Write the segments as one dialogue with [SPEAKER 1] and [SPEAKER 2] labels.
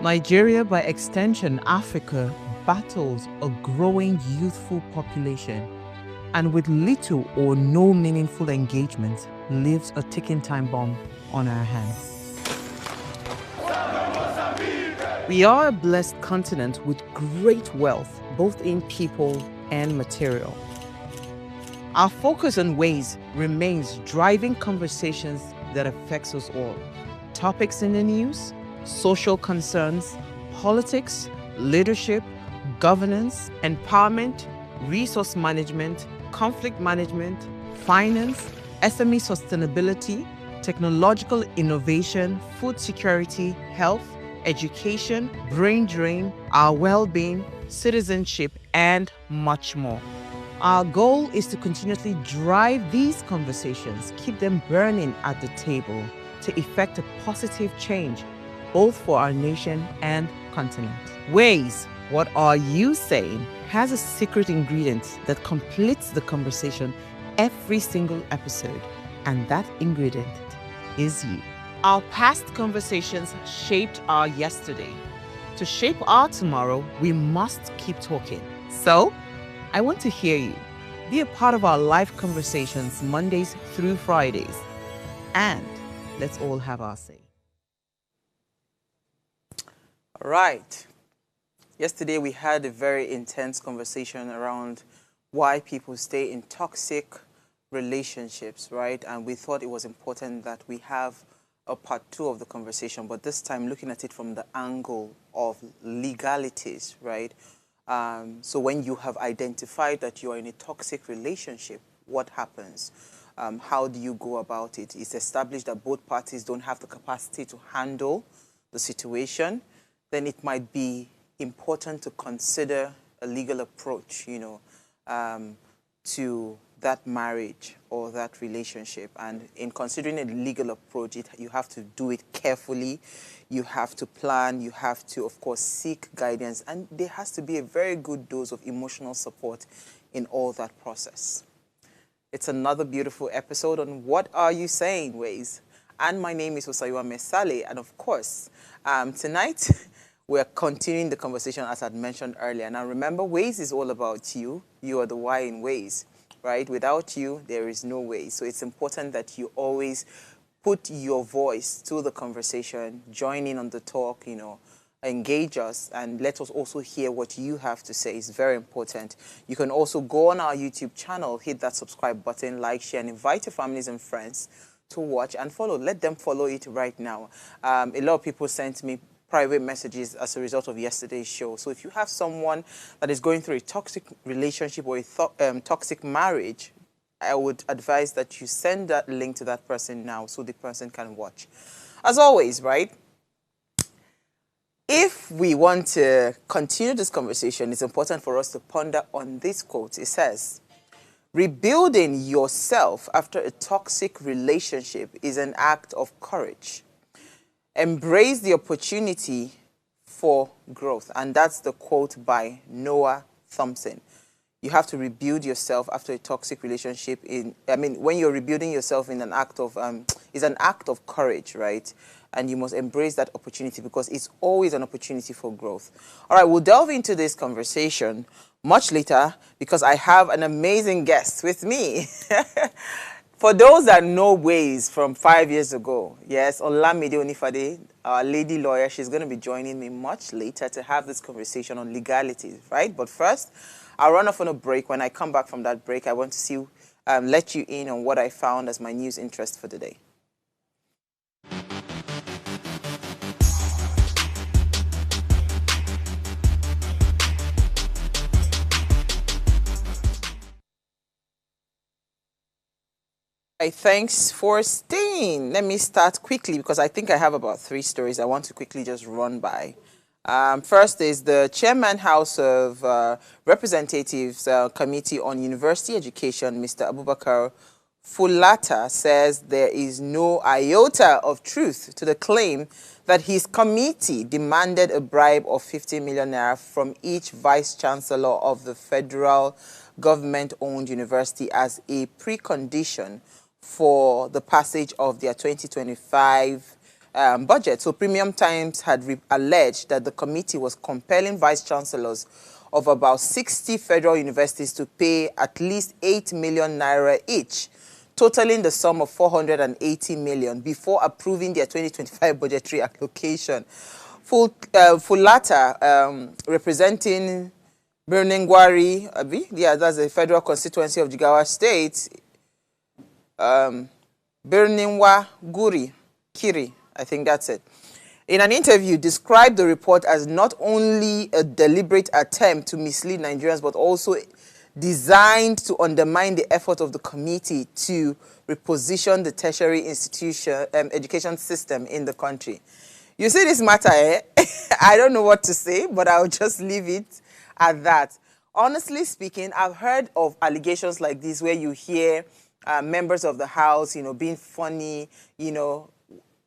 [SPEAKER 1] Nigeria, by extension Africa, battles a growing youthful population, and with little or no meaningful engagement, leaves a ticking time bomb on our hands. We are a blessed continent with great wealth, both in people and material. Our focus on ways remains driving conversations that affects us all. Topics in the news, social concerns, politics, leadership, governance, empowerment, resource management, conflict management, finance, SME sustainability, technological innovation, food security, health, education, brain drain, our well-being, citizenship, and much more. Our goal is to continuously drive these conversations, keep them burning at the table to effect a positive change, both for our nation and continent. Ways, what are you saying, has a secret ingredient that completes the conversation every single episode, and that ingredient is you. Our past conversations shaped our yesterday. To shape our tomorrow, we must keep talking. So, I want to hear you. Be a part of our live conversations Mondays through Fridays. And let's all have our say.
[SPEAKER 2] All right. Yesterday we had a very intense conversation around why people stay in toxic relationships, right? And we thought it was important that we have a part 2 of the conversation, but this time looking at it from the angle of legalities, right? So when you have identified that you are in a toxic relationship, what happens? How do you go about it? It's established that both parties don't have the capacity to handle the situation. Then it might be important to consider a legal approach, to that marriage or that relationship. And in considering a legal approach, you have to do it carefully. You have to plan. You have to, of course, seek guidance. And there has to be a very good dose of emotional support in all that process. It's another beautiful episode on What Are You Saying, Ways. And my name is Osayua Mesale. And of course, tonight, we're continuing the conversation as I'd mentioned earlier. Now remember, Ways is all about you. You are the why in Ways, right? Without you, there is no way. So it's important that you always put your voice to the conversation, join in on the talk, engage us, and let us also hear what you have to say. It's very important. You can also go on our YouTube channel, hit that subscribe button, like, share, and invite your families and friends to watch and follow. Let them follow it right now. A lot of people sent me private messages as a result of yesterday's show. So if you have someone that is going through a toxic relationship or a toxic marriage, I would advise that you send that link to that person now so the person can watch. As always, right? If we want to continue this conversation, it's important for us to ponder on this quote. It says, "Rebuilding yourself after a toxic relationship is an act of courage. Embrace the opportunity for growth." And that's the quote by Noah Thompson. You have to rebuild yourself after a toxic relationship. When you're rebuilding yourself in an act of, is an act of courage, right? And you must embrace that opportunity because it's always an opportunity for growth. All right, we'll delve into this conversation much later because I have an amazing guest with me. For those that know Ways from 5 years ago, yes, Olamide Onifade, our lady lawyer, she's going to be joining me much later to have this conversation on legalities, right? But first, I'll run off on a break. When I come back from that break, I want to let you in on what I found as my news interest for the day. Thanks for staying. Let me start quickly because I think I have about 3 stories I want to quickly just run by. First is the Chairman House of Representatives Committee on University Education, Mr. Abubakar Fulata, says there is no iota of truth to the claim that his committee demanded a bribe of 50 million naira from each vice-chancellor of the federal government-owned university as a precondition for the passage of their 2025 budget. So Premium Times had alleged that the committee was compelling vice chancellors of about 60 federal universities to pay at least 8 million naira each, totaling the sum of 480 million before approving their 2025 budgetary allocation. Fulata, representing Birningwari, yeah, that's a federal constituency of Jigawa State, Birningwa Guri, Kiri, I think that's it, in an interview described the report as not only a deliberate attempt to mislead Nigerians, but also designed to undermine the effort of the committee to reposition the tertiary institution education system in the country. You see this matter, eh? I don't know what to say, but I'll just leave it at that. Honestly speaking, I've heard of allegations like this where you hear members of the House, being funny,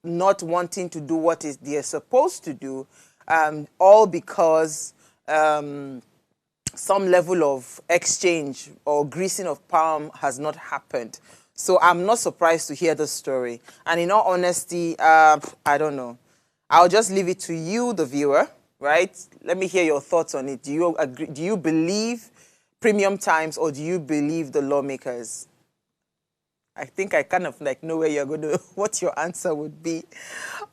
[SPEAKER 2] not wanting to do what they're supposed to do, all because some level of exchange or greasing of palm has not happened. So I'm not surprised to hear the story. And in all honesty, I don't know. I'll just leave it to you, the viewer, right? Let me hear your thoughts on it. Do you agree? Do you believe Premium Times or do you believe the lawmakers? I think I kind of know where you're going to, what your answer would be.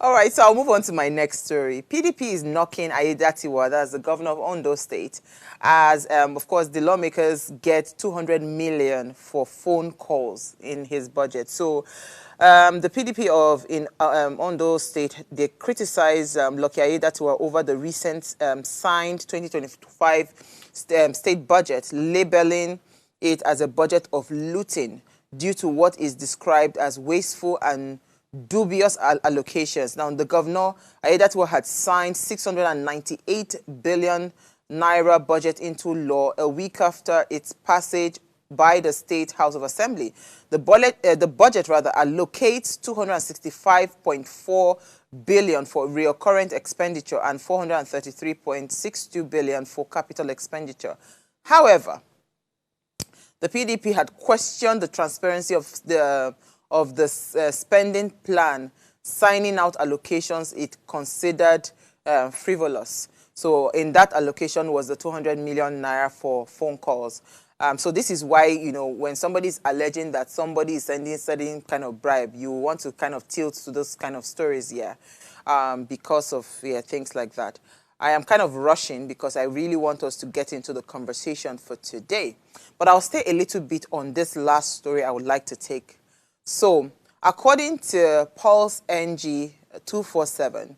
[SPEAKER 2] All right, so I'll move on to my next story. PDP is knocking Aiyedatiwa, that's the governor of Ondo State, as, of course, the lawmakers get 200 million for phone calls in his budget. So the PDP in Ondo State, they criticize Lucky Aiyedatiwa over the recent signed 2025 state budget, labeling it as a budget of looting due to what is described as wasteful and dubious allocations. Now, the governor, Aiyedatiwa, had signed 698 billion naira budget into law a week after its passage by the State House of Assembly. The budget allocates 265.4 billion for recurrent expenditure and 433.62 billion for capital expenditure. However, the PDP had questioned the transparency of the spending plan, signing out allocations it considered frivolous. So in that allocation was the 200 million naira for phone calls. So this is why, when somebody is alleging that somebody is sending certain kind of bribe, you want to kind of tilt to those kind of stories, because of things like that. I am kind of rushing because I really want us to get into the conversation for today. But I'll stay a little bit on this last story I would like to take. So, according to Pulse NG 247,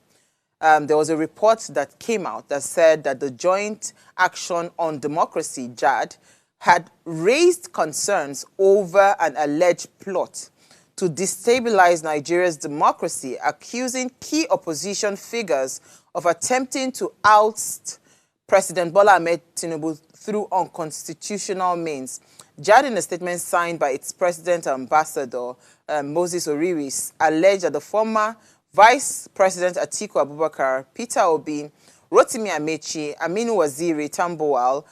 [SPEAKER 2] there was a report that came out that said that the Joint Action on Democracy, JAD, had raised concerns over an alleged plot to destabilize Nigeria's democracy, accusing key opposition figures of attempting to oust President Bola Ahmed Tinubu through unconstitutional means. JAD, in a statement signed by its president ambassador, Moses Oriri, alleged that the former Vice President Atiku Abubakar, Peter Obi, Rotimi Amechi, Aminu Waziri Tambuwal,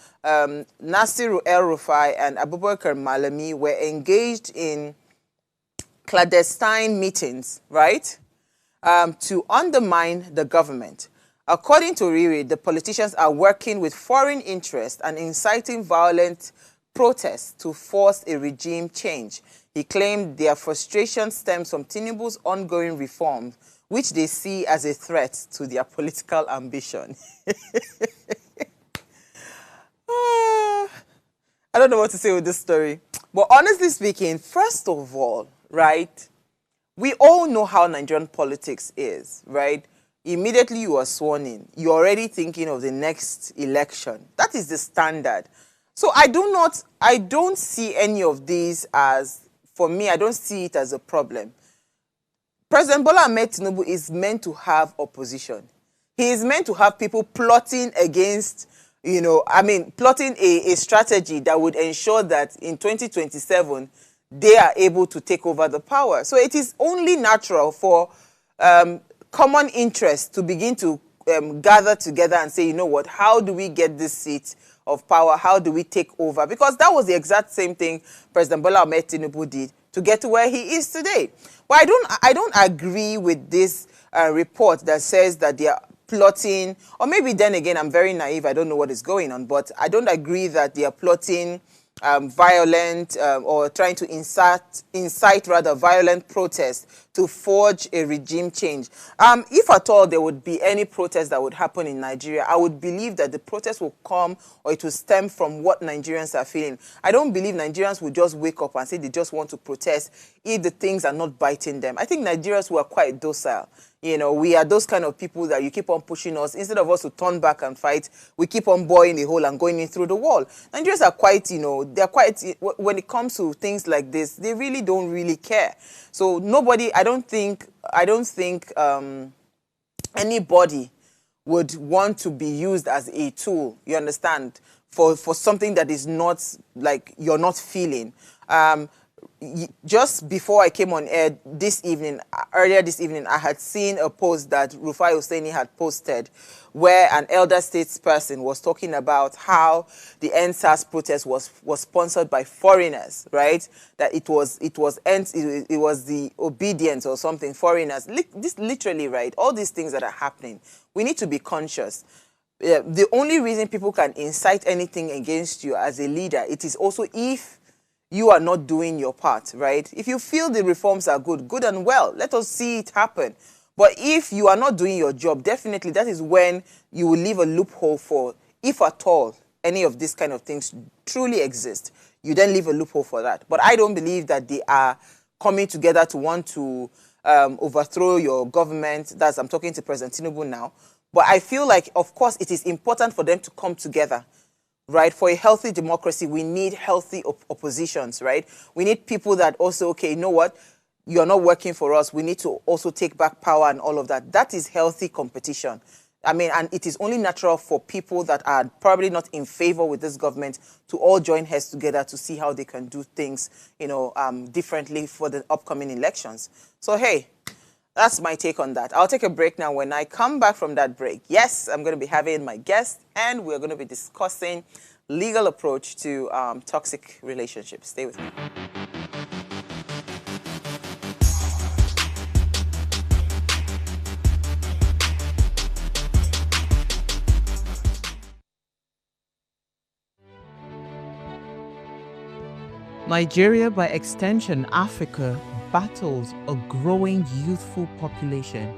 [SPEAKER 2] Nasiru El-Rufai, and Abubakar Malami were engaged in clandestine meetings, right, to undermine the government. According to Riri, the politicians are working with foreign interests and inciting violent protests to force a regime change. He claimed their frustration stems from Tinubu's ongoing reforms, which they see as a threat to their political ambition. I don't know what to say with this story. But honestly speaking, first of all, right, we all know how Nigerian politics is, right? Immediately you are sworn in, you're already thinking of the next election. That is the standard. So I don't see any of these as, for me, I don't see it as a problem. President Bola Ahmed Tinubu is meant to have opposition. He is meant to have people plotting against, plotting a strategy that would ensure that in 2027, they are able to take over the power. So it is only natural for common interests to begin to gather together and say, you know what, how do we get this seat of power. How do we take over? Because that was the exact same thing President Bola Ahmed Tinubu did to get to where he is today. But I don't agree with this report that says that they are plotting, or maybe then again, I'm very naive, I don't know what is going on, but I don't agree that they are plotting violent or trying to incite rather violent protests to forge a regime change. If at all there would be any protest that would happen in Nigeria, I would believe that the protest will come, or it will stem from what Nigerians are feeling. I don't believe Nigerians will just wake up and say they just want to protest if the things are not biting them. I think Nigerians were quite docile. You know, we are those kind of people that you keep on pushing us. Instead of us to turn back and fight, we keep on boring the hole and going in through the wall. Nigerians are quite, you know, they're quite, when it comes to things like this, they really don't really care. So nobody, I don't think anybody would want to be used as a tool, you understand, for something that is not, like, you're not feeling. Just before I came on air earlier this evening, I had seen a post that Rufai Hosseini had posted where an elder statesperson was talking about how the NSAS protest was sponsored by foreigners, right? That it was the obedience or something, foreigners. This literally, right? All these things that are happening, we need to be conscious. The only reason people can incite anything against you as a leader, it is also if you are not doing your part, right? If you feel the reforms are good and well, let us see it happen. But if you are not doing your job, definitely that is when you will leave a loophole for, if at all, any of these kind of things truly exist, you then leave a loophole for that. But I don't believe that they are coming together to want to overthrow your government. I'm talking to President Tinubu now. But I feel like, of course, it is important for them to come together. Right? For a healthy democracy, we need healthy oppositions, right? We need people that also, okay, you know what? You're not working for us. We need to also take back power and all of that. That is healthy competition. I mean, and it is only natural for people that are probably not in favor with this government to all join heads together to see how they can do things, you know, differently for the upcoming elections. So, hey, that's my take on that. I'll take a break now. When I come back from that break, yes, I'm going to be having my guest, and we're going to be discussing legal approach to toxic relationships. Stay with me.
[SPEAKER 1] Nigeria, by extension Africa, battles a growing youthful population,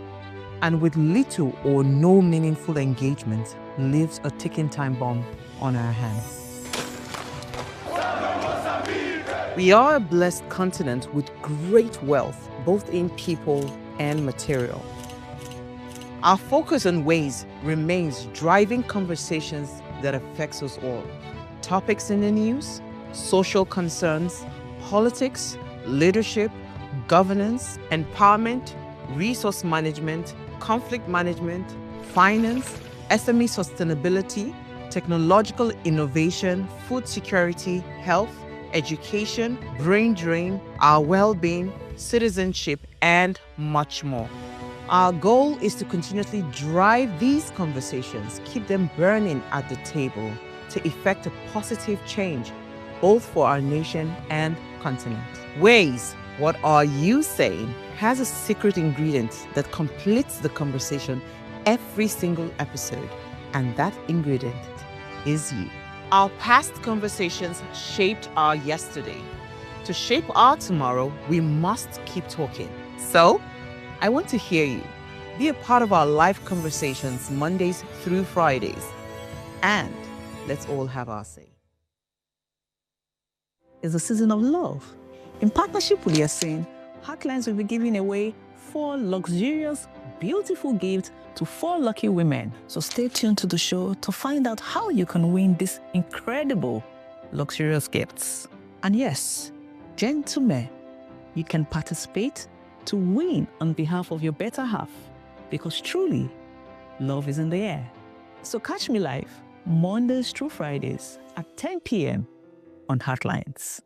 [SPEAKER 1] and with little or no meaningful engagement, leaves a ticking time bomb on our hands. We are a blessed continent with great wealth, both in people and material. Our focus on ways remains driving conversations that affects us all. Topics in the news, social concerns, politics, leadership, governance, empowerment, resource management, conflict management, finance, SME sustainability, technological innovation, food security, health, education, brain drain, our well-being, citizenship, and much more. Our goal is to continuously drive these conversations, keep them burning at the table to effect a positive change, both for our nation and continent. Ways, what are you saying, has a secret ingredient that completes the conversation every single episode, and that ingredient is you. Our past conversations shaped our yesterday. To shape our tomorrow, we must keep talking. So, I want to hear you. Be a part of our live conversations Mondays through Fridays. And let's all have our say.
[SPEAKER 3] It's a season of love. In partnership with Yasin, Heartlines will be giving away 4 luxurious, beautiful gifts to 4 lucky women. So stay tuned to the show to find out how you can win these incredible, luxurious gifts. And yes, gentlemen, you can participate to win on behalf of your better half, because truly, love is in the air. So catch me live Mondays through Fridays at 10 p.m. on Heartlines.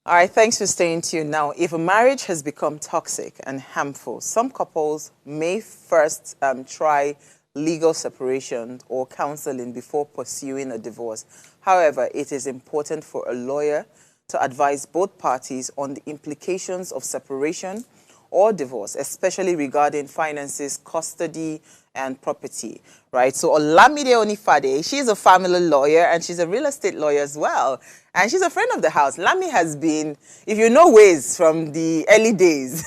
[SPEAKER 2] All right, thanks for staying tuned. Now, if a marriage has become toxic and harmful, some couples may first try legal separation or counseling before pursuing a divorce. However, it is important for a lawyer to advise both parties on the implications of separation or divorce, especially regarding finances, custody, and property, right? So Olamide Onifade, she's a family lawyer and she's a real estate lawyer as well. And she's a friend of the house. Lami has been, if you know Ways from the early days,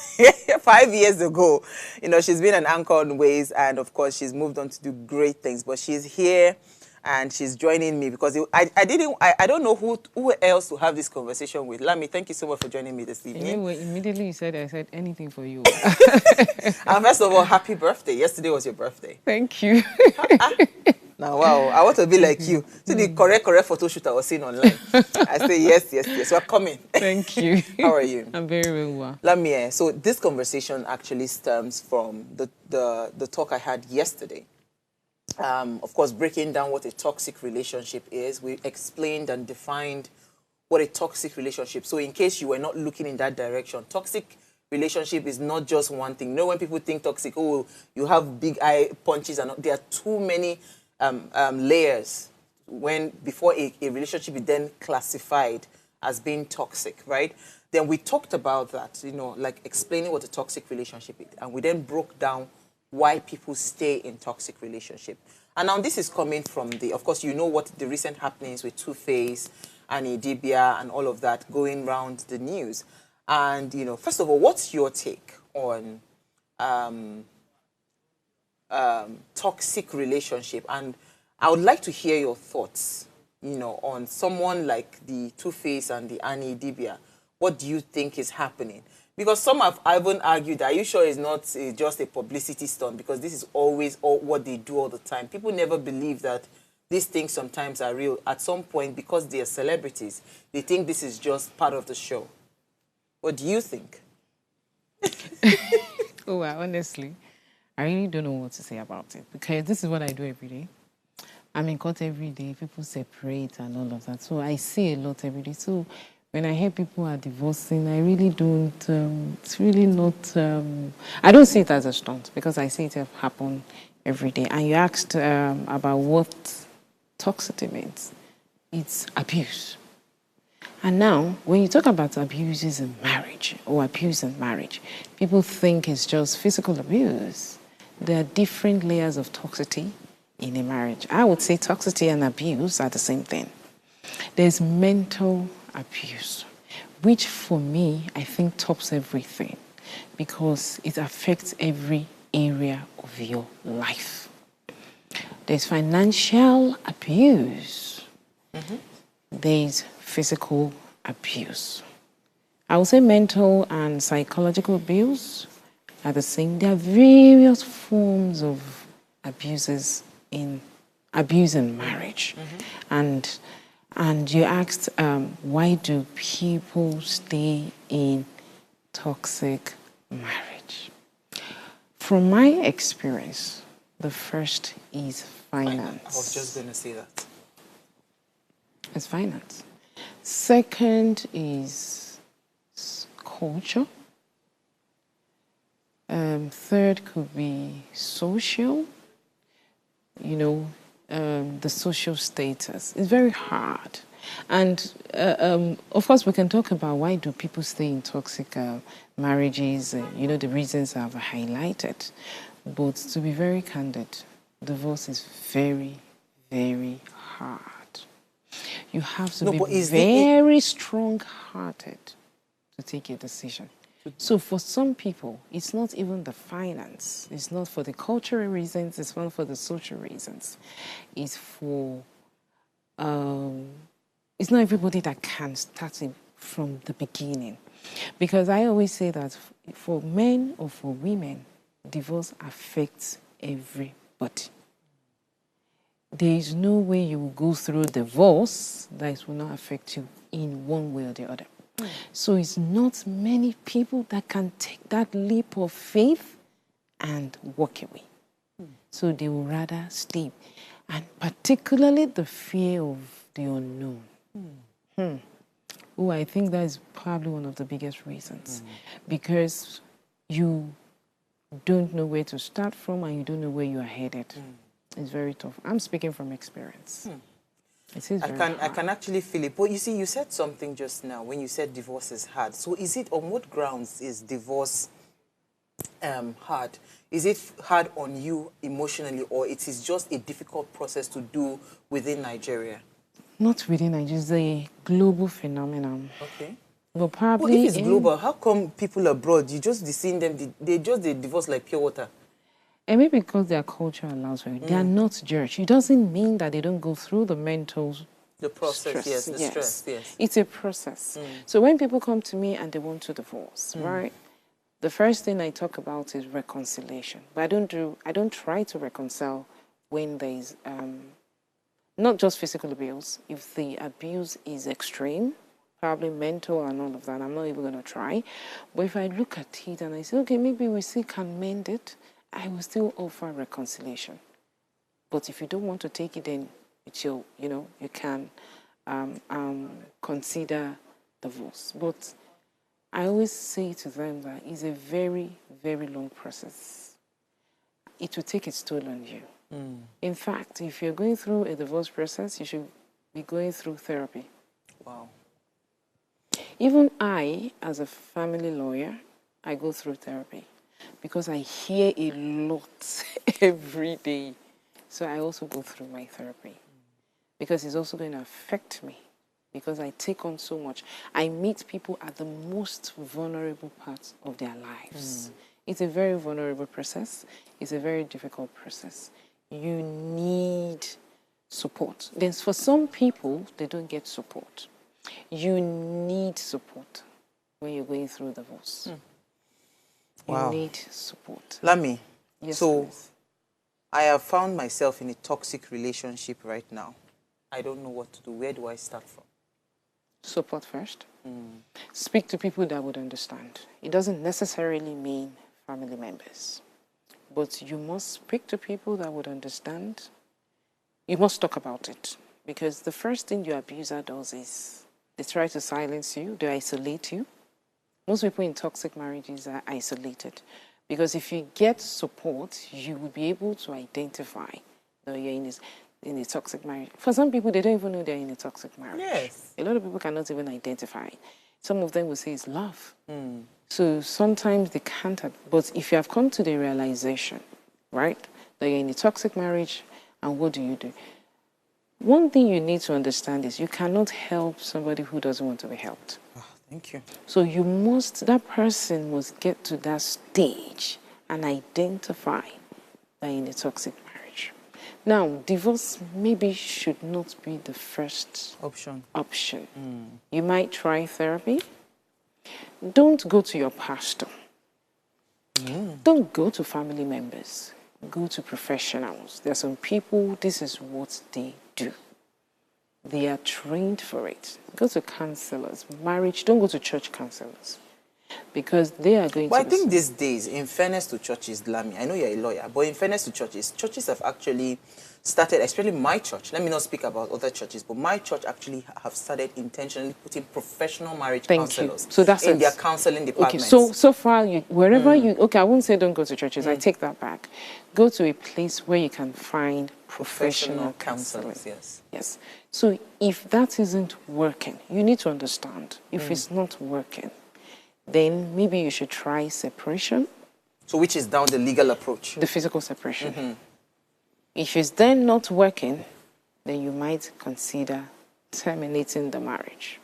[SPEAKER 2] 5 years ago, you know, she's been an anchor on Ways, and of course she's moved on to do great things. But she's here and she's joining me because I don't know who else to have this conversation with. Lami, thank you so much for joining me this evening.
[SPEAKER 4] Anyway, immediately you said, I said anything for you.
[SPEAKER 2] And first of all, happy birthday. Yesterday was your birthday.
[SPEAKER 4] Thank you.
[SPEAKER 2] Now, wow, I want to be like you. See the correct photo shoot I was seeing online. I say, yes, we're coming.
[SPEAKER 4] Thank you.
[SPEAKER 2] How are you?
[SPEAKER 4] I'm very, very well.
[SPEAKER 2] Lamia, so this conversation actually stems from the talk I had yesterday. Of course, breaking down what a toxic relationship is. We explained and defined what a toxic relationship. So in case you were not looking in that direction, toxic relationship is not just one thing. You know, when people think toxic, oh, you have big eye punches, and there are too many layers before a relationship is then classified as being toxic, right? Then we talked about that, you know, like explaining what a toxic relationship is, and we then broke down why people stay in toxic relationship. And now this is coming from of course, you know what the recent happenings with Two-Face and Idibia and all of that going around the news. And, you know, first of all, what's your take on toxic relationship? And I would like to hear your thoughts, you know, on someone like the Two-Face and the Annie Dibia. What do you think is happening? Because some have even argued, are you sure it's not just a publicity stunt? Because this is always what they do all the time. People never believe that these things sometimes are real. At some point, because they are celebrities, they think this is just part of the show. What do you think?
[SPEAKER 4] Oh, well, honestly, I really don't know what to say about it, because this is what I do every day. I'm in court every day. People separate and all of that. So I see a lot every day. So when I hear people are divorcing, I really don't, it's really not, I don't see it as a stunt, because I see it happen every day. And you asked about what toxicity means. It's abuse. And now, when you talk about abuses in marriage or abuse in marriage, people think it's just physical abuse. There are different layers of toxicity in a marriage. I would say toxicity and abuse are the same thing. There's mental abuse, which for me, I think tops everything, because it affects every area of your life. There's financial abuse. Mm-hmm. There's physical abuse. I would say mental and psychological abuse are the same. There are various forms of abuse in marriage. Mm-hmm. And you asked, why do people stay in toxic marriage? From my experience, the first is finance.
[SPEAKER 2] I was just going to say that.
[SPEAKER 4] It's finance. Second is culture. Third could be social. You know, the social status. It's very hard. And of course, we can talk about why do people stay in toxic marriages, you know, the reasons I've highlighted. But to be very candid, divorce is very, very hard. You have to be very strong-hearted to take a decision. So for some people, it's not even the finance. It's not for the cultural reasons. It's not for the social reasons. It's for, it's not everybody that can start it from the beginning. Because I always say that for men or for women, divorce affects everybody. There is no way you will go through divorce that will not affect you in one way or the other. So it's not many people that can take that leap of faith and walk away. So they will rather stay. And particularly the fear of the unknown. Oh, I think that is probably one of the biggest reasons. Because you don't know where to start from and you don't know where you are headed. It's very tough. I'm speaking from experience. It is very hard.
[SPEAKER 2] I can actually feel it. But you see, you said something just now when you said divorce is hard. So is it, on what grounds is divorce hard? Is it hard on you emotionally, or it is just a difficult process to do within Nigeria?
[SPEAKER 4] Not within Nigeria, it's a global phenomenon.
[SPEAKER 2] Okay.
[SPEAKER 4] But probably...
[SPEAKER 2] Well, if it's global, how come people abroad, you just seeing them, they divorce like pure water?
[SPEAKER 4] And maybe because their culture allows for it. They are not judged. It doesn't mean that they don't go through the mental
[SPEAKER 2] The process,
[SPEAKER 4] stress.
[SPEAKER 2] yes, the stress, yes.
[SPEAKER 4] It's a process. So when people come to me and they want to divorce, right? The first thing I talk about is reconciliation. But I don't try to reconcile when there is not just physical abuse. If the abuse is extreme, probably mental and all of that, I'm not even going to try. But if I look at it and I say, okay, maybe we still can mend it, I will still offer reconciliation. But if you don't want to take it, then it's your, you can consider divorce. But I always say to them that it's a very, very long process. It will take its toll on you. In fact, if you're going through a divorce process, you should be going through therapy.
[SPEAKER 2] Wow.
[SPEAKER 4] Even I, as a family lawyer, I go through therapy because I hear a lot every day. So I also go through my therapy because it's also going to affect me because I take on so much. I meet people at the most vulnerable parts of their lives. It's a very vulnerable process. It's a very difficult process. You need support. Then for some people, they don't get support. You need support when you're going through divorce.
[SPEAKER 2] Wow.
[SPEAKER 4] You need support.
[SPEAKER 2] Lami,
[SPEAKER 4] Yes,
[SPEAKER 2] so
[SPEAKER 4] please.
[SPEAKER 2] I have found myself in a toxic relationship right now. I don't know what to do. Where do I start from?
[SPEAKER 4] Support first. Speak to people that would understand. It doesn't necessarily mean family members. But you must speak to people that would understand. You must talk about it. Because the first thing your abuser does is they try to silence you, they isolate you. Most people in toxic marriages are isolated. Because if you get support, you will be able to identify that you're in a toxic marriage. For some people, they don't even know they're in a toxic marriage.
[SPEAKER 2] Yes.
[SPEAKER 4] A lot of people cannot even identify. Some of them will say it's love. So sometimes they can't. But if you have come to the realization, right, that you're in a toxic marriage, and what do? One thing you need to understand is you cannot help somebody who doesn't want to be helped.
[SPEAKER 2] Thank you.
[SPEAKER 4] So that person must get to that stage and identify that in a toxic marriage. Now, divorce maybe should not be the first option. You might try therapy. Don't go to your pastor. Don't go to family members. Go to professionals. There are some people, this is what they do. They are trained for it. Go to counselors. Marriage, don't go to church counselors. Because they are going to...
[SPEAKER 2] But I think these days, in fairness to churches, Lami, I know you're a lawyer, but in fairness to churches have actually started, especially my church, let me not speak about other churches, but my church actually have started intentionally putting professional marriage counselors
[SPEAKER 4] so that's
[SPEAKER 2] in their counseling departments.
[SPEAKER 4] Okay, so far, wherever you... Okay, I won't say don't go to churches. I take that back. Go to a place where you can find professional counselors. Yes. So if that isn't working, you need to understand. If it's not working, then maybe you should try separation.
[SPEAKER 2] So which is down the legal approach?
[SPEAKER 4] The physical separation. If it's then not working, then you might consider terminating the marriage.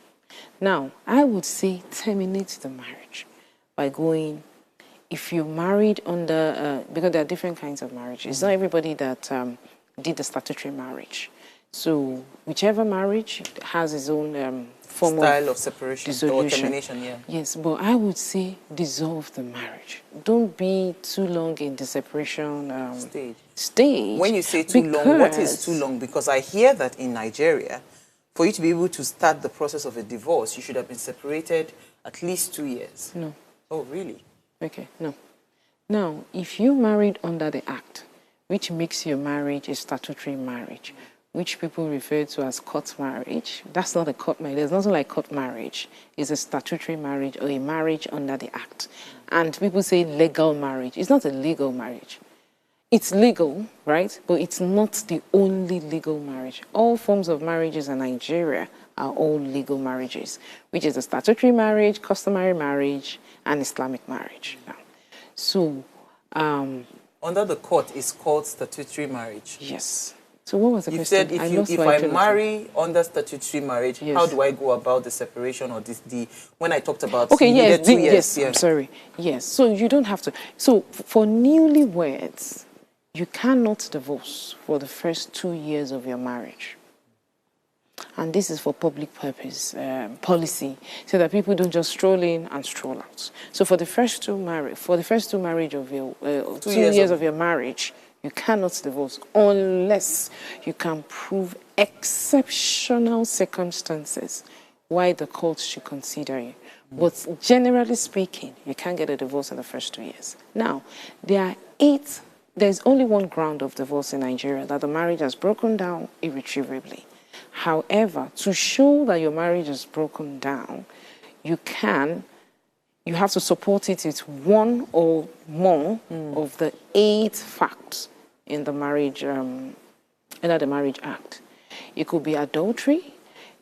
[SPEAKER 4] Now, I would say terminate the marriage by going, if you're married under, because there are different kinds of marriage. It's not everybody that did the statutory marriage. So whichever marriage has its own form
[SPEAKER 2] style of separation or
[SPEAKER 4] dissolution.
[SPEAKER 2] Termination,
[SPEAKER 4] Yes, but I would say dissolve the marriage. Don't be too long in the separation stage.
[SPEAKER 2] When you say too long, what is too long? Because I hear that in Nigeria, for you to be able to start the process of a divorce, you should have been separated at least 2 years.
[SPEAKER 4] No.
[SPEAKER 2] Oh, really?
[SPEAKER 4] Okay, no. Now, if you married under the Act, which makes your marriage a statutory marriage, which people refer to as court marriage. That's not a court marriage. There's nothing like court marriage. It's a statutory marriage or a marriage under the Act. And people say legal marriage. It's not a legal marriage. It's legal, right? But it's not the only legal marriage. All forms of marriages in Nigeria are all legal marriages, which is a statutory marriage, customary marriage, and Islamic marriage. So,
[SPEAKER 2] under the court, it's called statutory marriage.
[SPEAKER 4] Yes. So what was the
[SPEAKER 2] you
[SPEAKER 4] question?
[SPEAKER 2] said if I marry under statutory marriage,
[SPEAKER 4] yes.
[SPEAKER 2] how do I go about the separation or when I talked about
[SPEAKER 4] okay, yes,
[SPEAKER 2] 2 years?
[SPEAKER 4] Yes, I'm sorry. Yes, so you don't have to. So for newlyweds, you cannot divorce for the first 2 years of your marriage. And this is for public purpose, policy, so that people don't just stroll in and stroll out. So for the first two marriage of your 2 years of your marriage, you cannot divorce unless you can prove exceptional circumstances why the court should consider you. But generally speaking, you can't get a divorce in the first 2 years. Now, there's only one ground of divorce in Nigeria, that the marriage has broken down irretrievably. However, to show that your marriage is broken down, you have to support it with one or more of the 8 facts in the marriage, under the Marriage Act. It could be adultery.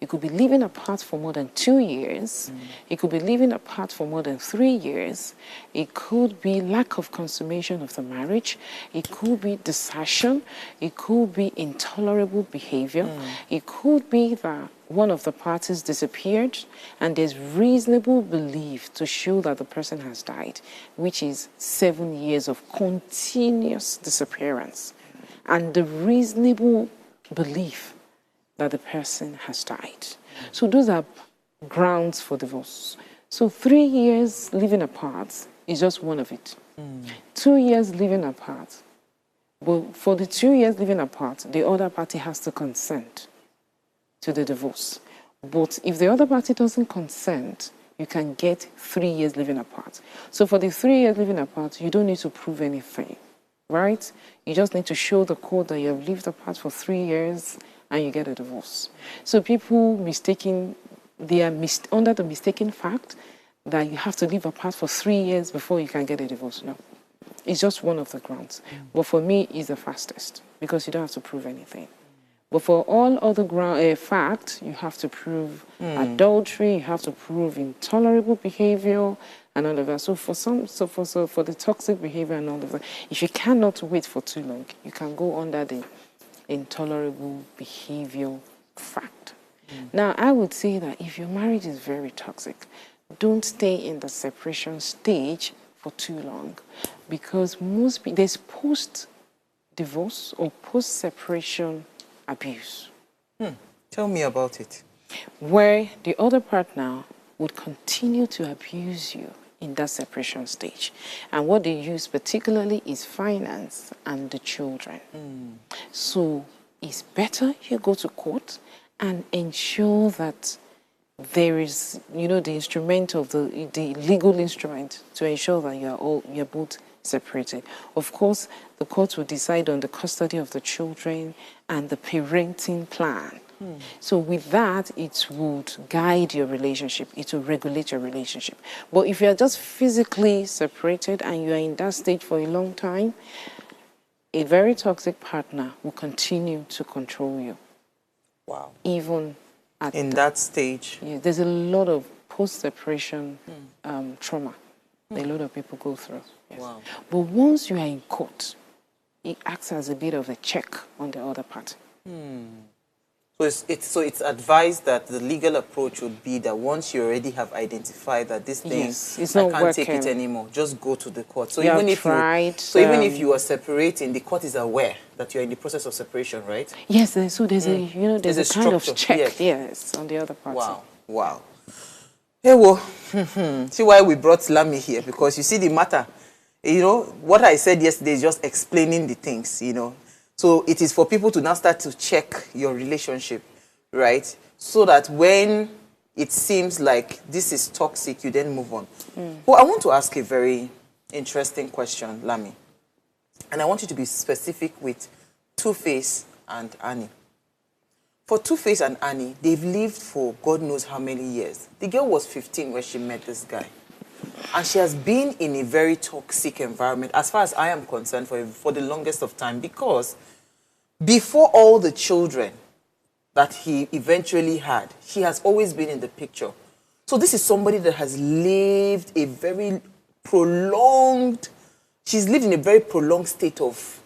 [SPEAKER 4] It could be living apart for more than 2 years. It could be living apart for more than 3 years. It could be lack of consummation of the marriage. It could be desertion. It could be intolerable behavior. It could be that one of the parties disappeared and there's reasonable belief to show that the person has died, which is 7 years of continuous disappearance. And the reasonable belief that the person has died. So those are grounds for divorce. So 3 years living apart is just one of it. 2 years living apart. But for the 2 years living apart, the other party has to consent to the divorce. But if the other party doesn't consent, you can get 3 years living apart. So for the 3 years living apart, you don't need to prove anything, right? You just need to show the court that you have lived apart for 3 years and you get a divorce. So people under the mistaken fact that you have to live apart for 3 years before you can get a divorce. No, it's just one of the grounds. But for me, it's the fastest because you don't have to prove anything. But for all other facts, you have to prove adultery, you have to prove intolerable behavior, and all of that. So for the toxic behavior and all of that, if you cannot wait for too long, you can go under the intolerable behavior fact. Now, I would say that if your marriage is very toxic, don't stay in the separation stage for too long, because there's post-divorce or post-separation abuse.
[SPEAKER 2] Tell me about it.
[SPEAKER 4] Where the other partner would continue to abuse you in that separation stage. And what they use particularly is finance and the children. So it's better you go to court and ensure that there is, the instrument of the legal instrument to ensure that you're both separated. Of course, the court will decide on the custody of the children and the parenting plan. So with that, it would guide your relationship. It will regulate your relationship. But if you're just physically separated and you're in that stage for a long time, a very toxic partner will continue to control you.
[SPEAKER 2] Wow.
[SPEAKER 4] Even
[SPEAKER 2] in that stage.
[SPEAKER 4] Yeah, there's a lot of post-separation trauma that a lot of people go through. Yes.
[SPEAKER 2] Wow.
[SPEAKER 4] But once you are in court, it acts as a bit of a check on the other party.
[SPEAKER 2] So it's advised that the legal approach would be that once you already have identified that this thing,
[SPEAKER 4] it's
[SPEAKER 2] I
[SPEAKER 4] not
[SPEAKER 2] can't
[SPEAKER 4] working.
[SPEAKER 2] take it anymore, just go to the court. So
[SPEAKER 4] even
[SPEAKER 2] if you are separating, the court is aware that you're in the process of separation, right?
[SPEAKER 4] Yes, so there's a kind of check, yes, on the other party.
[SPEAKER 2] Wow. Hey, well, see why we brought Lami here, because you see the matter. What I said yesterday is just explaining the things, So it is for people to now start to check your relationship, right? So that when it seems like this is toxic, you then move on. Well, I want to ask a very interesting question, Lami. And I want you to be specific with Two-Face and Annie. For Two-Face and Annie, they've lived for God knows how many years. The girl was 15 when she met this guy. And she has been in a very toxic environment, as far as I am concerned, for the longest of time. Because before all the children that he eventually had, she has always been in the picture. So this is somebody that has lived a very prolonged, she's lived in a very prolonged state of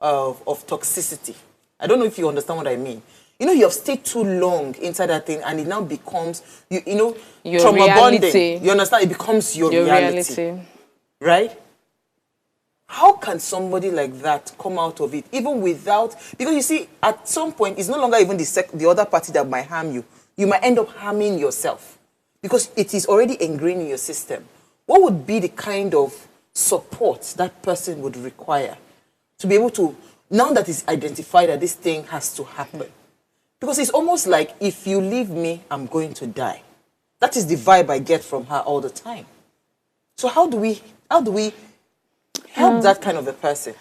[SPEAKER 2] toxicity. I don't know if you understand what I mean. You know, you have stayed too long inside that thing, and it now becomes, you know,
[SPEAKER 4] Your
[SPEAKER 2] trauma
[SPEAKER 4] reality.
[SPEAKER 2] bonding. You understand? It becomes your reality. Right? How can somebody like that come out of it, even without, because you see, at some point, it's no longer even the other party that might harm you. You might end up harming yourself, because it is already ingrained in your system. What would be the kind of support that person would require to be able to, now that it's identified that this thing has to happen? Because it's almost like, if you leave me, I'm going to die. That is the vibe I get from her all the time. So how do we help that kind of a person?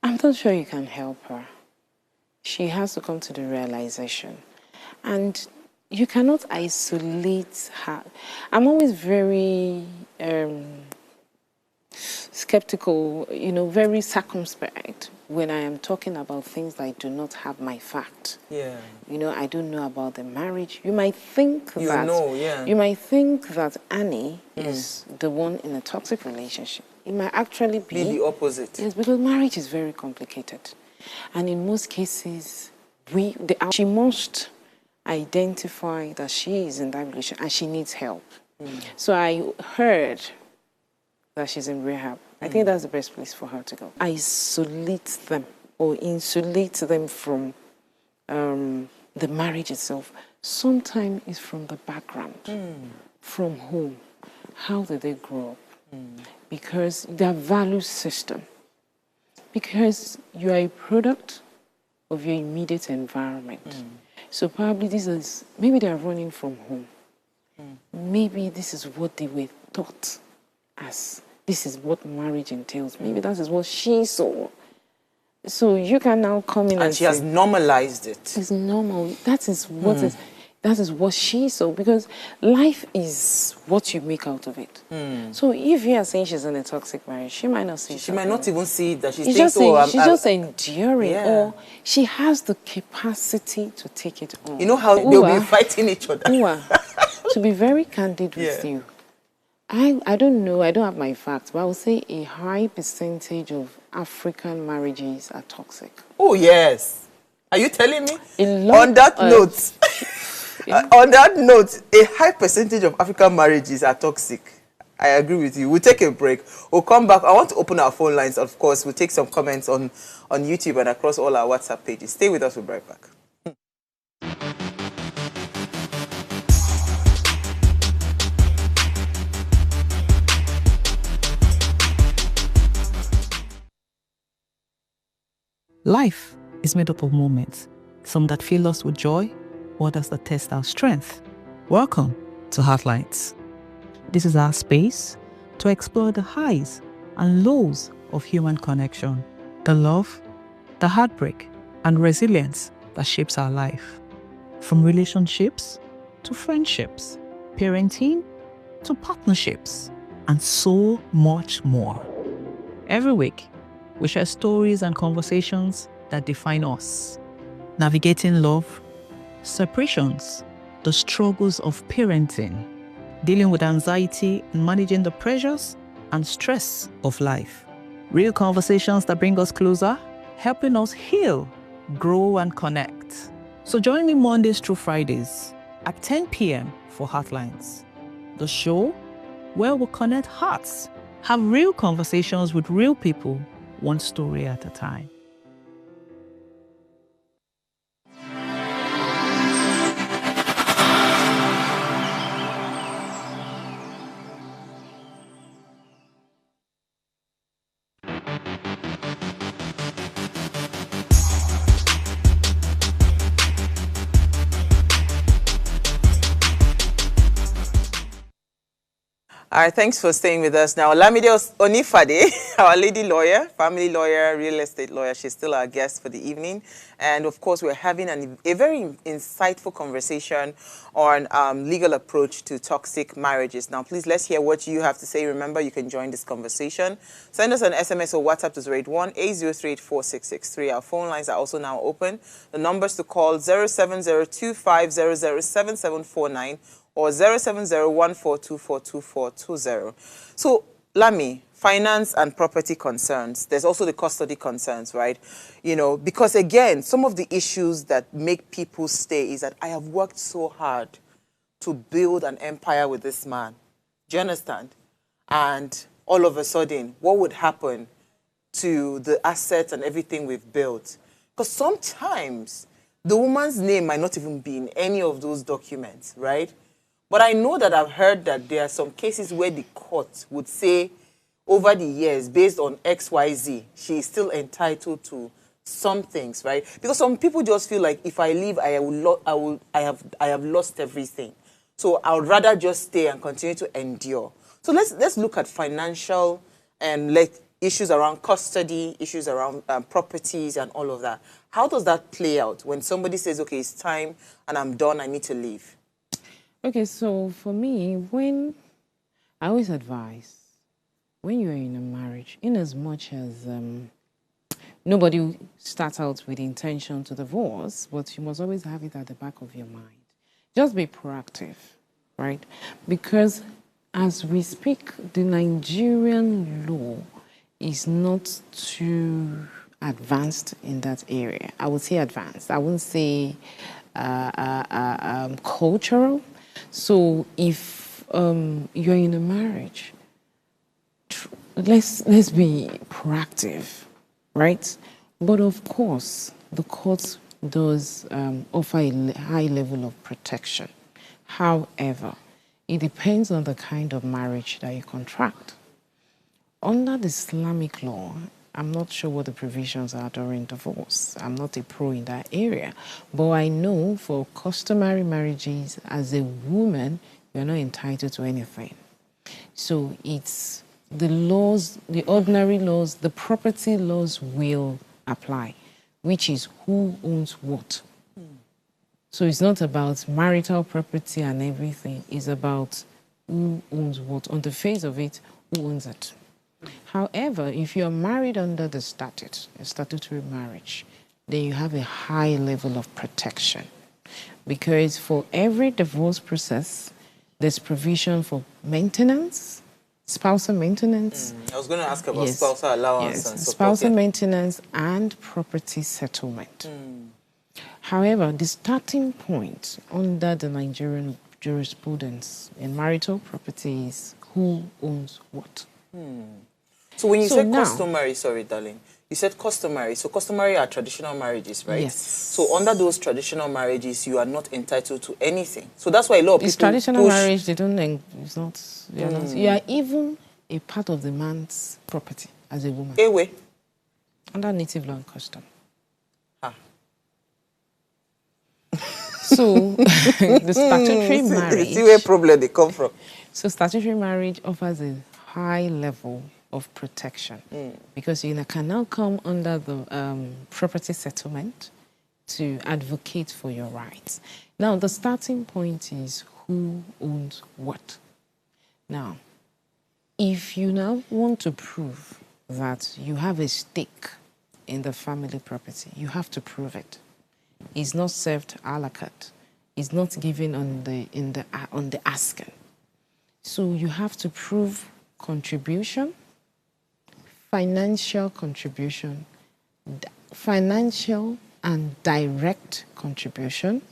[SPEAKER 4] I'm not sure you can help her. She has to come to the realization. And you cannot isolate her. I'm always very skeptical, you know, very circumspect when I am talking about things that I do not have my fact.
[SPEAKER 2] Yeah.
[SPEAKER 4] You know, I don't know about the marriage. You might think
[SPEAKER 2] You
[SPEAKER 4] might think that Annie is the one in a toxic relationship. It might actually be
[SPEAKER 2] the opposite.
[SPEAKER 4] Yes, because marriage is very complicated. And in most cases, she must identify that she is in that relationship and she needs help. So I heard that she's in rehab. I think that's the best place for her to go. Isolate them or insulate them from the marriage itself. Sometimes it's from the background, from home. How did they grow up? Because their value system. Because you are a product of your immediate environment. So probably maybe they are running from home. Maybe this is what they were taught as. This is what marriage entails. Maybe that is what she saw. So you can now come in and
[SPEAKER 2] she has normalized it.
[SPEAKER 4] It's normal. That is what she saw, because life is what you make out of it. So if you are saying she's in a toxic marriage, she might not see it.
[SPEAKER 2] She might not even see that she's
[SPEAKER 4] just enduring, or she has the capacity to take it on.
[SPEAKER 2] You know how they'll be fighting each other.
[SPEAKER 4] To be very candid with you, I don't know, I don't have my facts, but I would say a high percentage of African marriages are toxic.
[SPEAKER 2] Oh, yes. Are you telling me?
[SPEAKER 4] On
[SPEAKER 2] that note, a high percentage of African marriages are toxic. I agree with you. We'll take a break. We'll come back. I want to open our phone lines, of course. We'll take some comments on YouTube and across all our WhatsApp pages. Stay with us. We'll be right back.
[SPEAKER 3] Life is made up of moments, some that fill us with joy, others that test our strength. Welcome to Heartlines. This is our space to explore the highs and lows of human connection, the love, the heartbreak, and resilience that shapes our life. From relationships to friendships, parenting to partnerships, and so much more. Every week, we share stories and conversations that define us, navigating love, separations, the struggles of parenting, dealing with anxiety and managing the pressures and stress of life. Real conversations that bring us closer, helping us heal, grow, and connect. So join me Mondays through Fridays at 10 p.m. for Heartlines, the show where we'll connect hearts, have real conversations with real people, one story at a time.
[SPEAKER 2] All right, thanks for staying with us. Now, Olamide Onifade, our lady lawyer, family lawyer, real estate lawyer, she's still our guest for the evening. And of course, we're having a very insightful conversation on legal approach to toxic marriages. Now, please, let's hear what you have to say. Remember, you can join this conversation. Send us an SMS or WhatsApp to 081-803-8663. Our phone lines are also now open. The numbers to call 07025007749 or 07014242420. So, Lami, finance and property concerns. There's also the custody concerns, right? You know, because again, some of the issues that make people stay is that I have worked so hard to build an empire with this man. Do you understand? And all of a sudden, what would happen to the assets and everything we've built? Because sometimes the woman's name might not even be in any of those documents, right? But I know that I've heard that there are some cases where the court would say, over the years, based on XYZ, she is still entitled to some things, right? Because some people just feel like if I leave, I have lost everything. So I would rather just stay and continue to endure. So let's look at financial and issues around custody, issues around properties and all of that. How does that play out when somebody says, okay, it's time and I'm done, I need to leave?
[SPEAKER 4] Okay, so for me, when I always advise, when you're in a marriage, in as much as nobody starts out with the intention to divorce, but you must always have it at the back of your mind. Just be proactive, right? Because as we speak, the Nigerian law is not too advanced in that area. I would say advanced. I wouldn't say cultural. So if you're in a marriage, let's be proactive, right? But of course, the court does offer a high level of protection. However, it depends on the kind of marriage that you contract. Under the Islamic law, I'm not sure what the provisions are during divorce. I'm not a pro in that area. But I know for customary marriages, as a woman, you're not entitled to anything. So it's the laws, the ordinary laws, the property laws will apply, which is who owns what. So it's not about marital property and everything. It's about who owns what. On the face of it, who owns it. However, if you're married under the statute, a statutory marriage, then you have a high level of protection. Because for every divorce process, there's provision for maintenance, spousal maintenance.
[SPEAKER 2] I was going to ask about spousal allowance and support.
[SPEAKER 4] Spousal maintenance and property settlement. However, the starting point under the Nigerian jurisprudence in marital property is who owns what.
[SPEAKER 2] So when you said customary, sorry, darling, you said customary. So customary are traditional marriages, right?
[SPEAKER 4] Yes.
[SPEAKER 2] So under those traditional marriages, you are not entitled to anything. So that's why a lot of people
[SPEAKER 4] traditional marriage, they don't, it's not, not, you are even a part of the man's property as a woman.
[SPEAKER 2] Anyway.
[SPEAKER 4] Under native law and custom. So the statutory marriage.
[SPEAKER 2] See where problem they come from.
[SPEAKER 4] So statutory marriage offers a high level of protection because you can now come under the property settlement to advocate for your rights. Now, the starting point is who owns what. Now, if you now want to prove that you have a stake in the family property, you have to prove it. It's not served a la carte. It's not given on the asking. So you have to prove contribution, financial contribution, financial and direct contribution,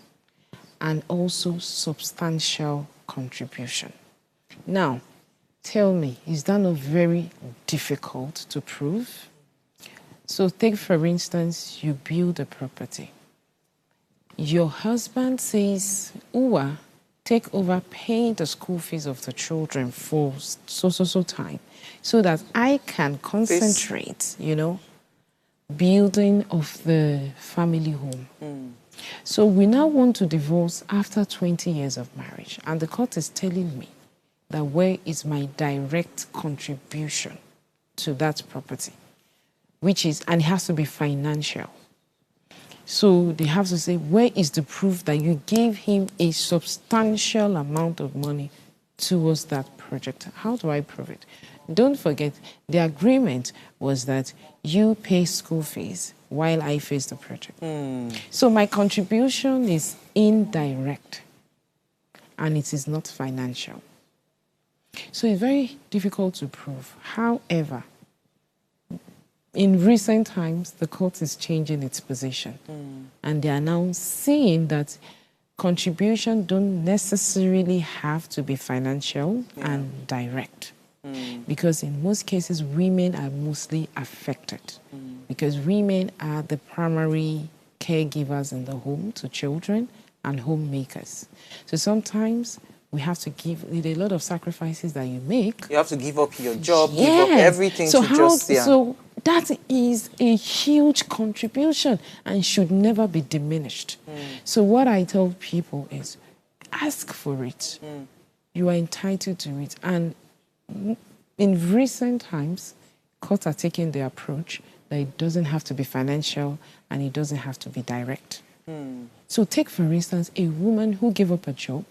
[SPEAKER 4] and also substantial contribution. Now, tell me, is that not very difficult to prove? So take, for instance, you build a property. Your husband says, Uwa, take over paying the school fees of the children for so time so that I can concentrate, building of the family home. So we now want to divorce after 20 years of marriage. And the court is telling me that where is my direct contribution to that property, which is, and it has to be financial. So they have to say, where is the proof that you gave him a substantial amount of money towards that project? How do I prove it? Don't forget, the agreement was that you pay school fees while I face the project. So my contribution is indirect, and it is not financial. So it's very difficult to prove. However, in recent times, the court is changing its position. And they are now seeing that contribution don't necessarily have to be financial and direct. Because in most cases, women are mostly affected. Because women are the primary caregivers in the home to children and homemakers. So sometimes we have to give a lot of sacrifices that you make.
[SPEAKER 2] You have to give up your job, give up everything to just...
[SPEAKER 4] So that is a huge contribution and should never be diminished. So what I tell people is, ask for it. You are entitled to it. And in recent times, courts are taking the approach that it doesn't have to be financial and it doesn't have to be direct. So take, for instance, a woman who gave up a job,